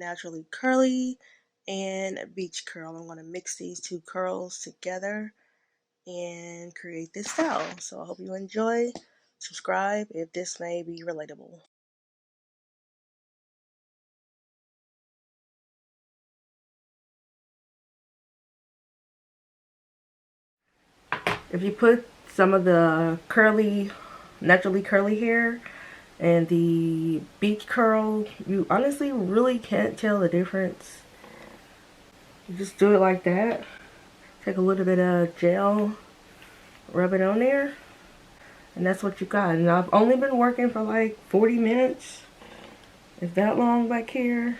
naturally curly and beach curl. I'm going to mix these two curls together and create this style. So I hope you enjoy. Subscribe if this may be relatable. If you put some of the naturally curly hair and the beach curl, you honestly really can't tell the difference. You just do it like that. Take a little bit of gel, rub it on there, and that's what you got. And I've only been working for like 40 minutes. Is that long back here?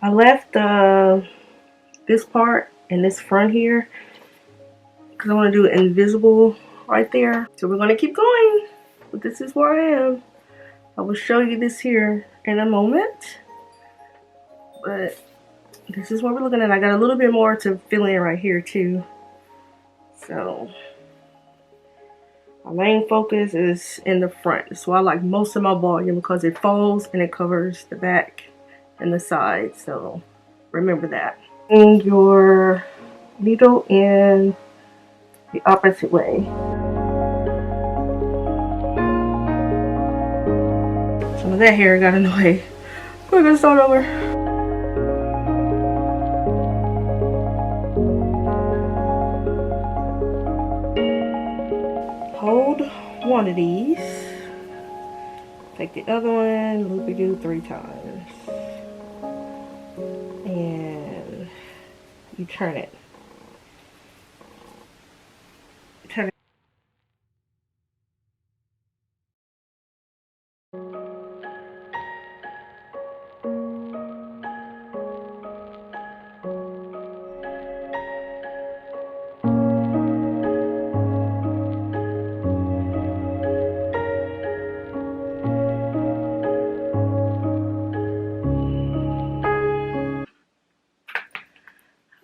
I left this part and this front here because I want to do it invisible right there. So we're going to keep going. But this is where I am. I will show you this here in a moment. But this is what we're looking at. I got a little bit more to fill in right here too. So my main focus is in the front. So I like most of my volume because it folds and it covers the back and the side. So remember that. And your needle in the opposite way. Some of that hair got in the way. We're gonna start over. Hold one of these. Take the other one, loop-de-doo 3 times. And you turn it. Turn it.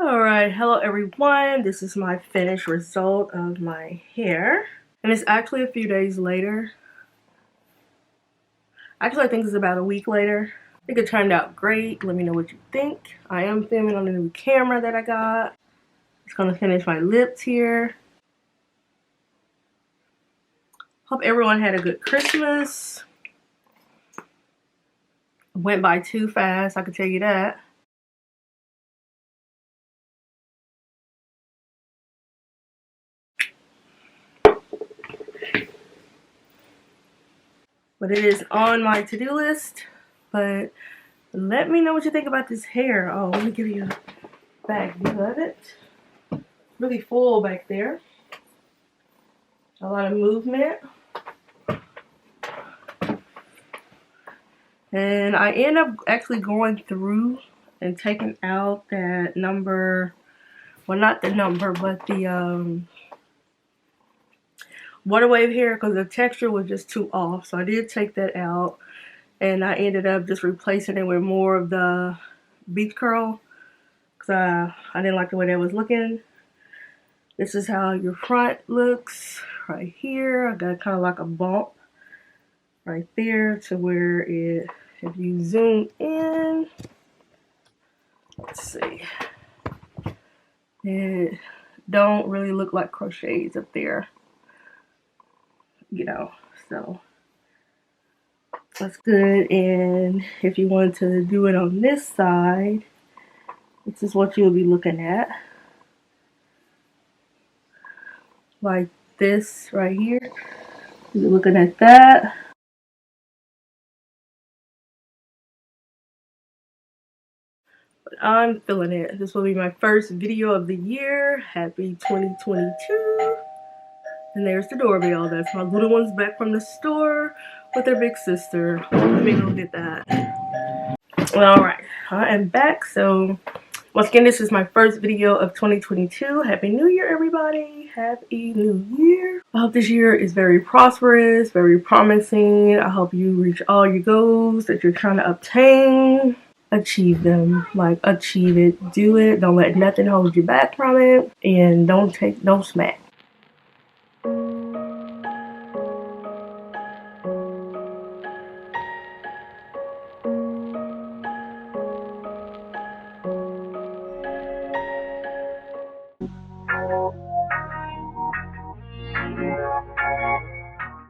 Alright, hello everyone. This is my finished result of my hair. And it's actually a few days later. Actually, I think it's about a week later. I think it turned out great. Let me know what you think. I am filming on the new camera that I got. It's gonna finish my lips here. Hope everyone had a good Christmas. Went by too fast, I can tell you that. But it is on my to-do list. But let me know what you think about this hair. Oh, let me give you a back view of it. Really full back there. A lot of movement. And I end up actually going through and taking out that number, well, not the number, but the water wave hair, because the texture was just too off. So I did take that out, and I ended up just replacing it with more of the beach curl because I didn't like the way that was looking. This is how your front looks right here. I got kind of like a bump right there to where it, if you zoom in, let's see, it don't really look like crochets up there, you know, so that's good. And if you want to do it on this side, this is what you'll be looking at, like this right here. You're looking at that. I'm feeling it. This will be my first video of the year. Happy 2022. And there's the doorbell. That's my little ones back from the store with her big sister. Let me go get that. Alright, I am back. So once again, this is my first video of 2022. Happy New Year, everybody. Happy New Year. I hope this year is very prosperous, very promising. I hope you reach all your goals that you're trying to obtain. Achieve them. Like, achieve it. Do it. Don't let nothing hold you back from it. And don't smack.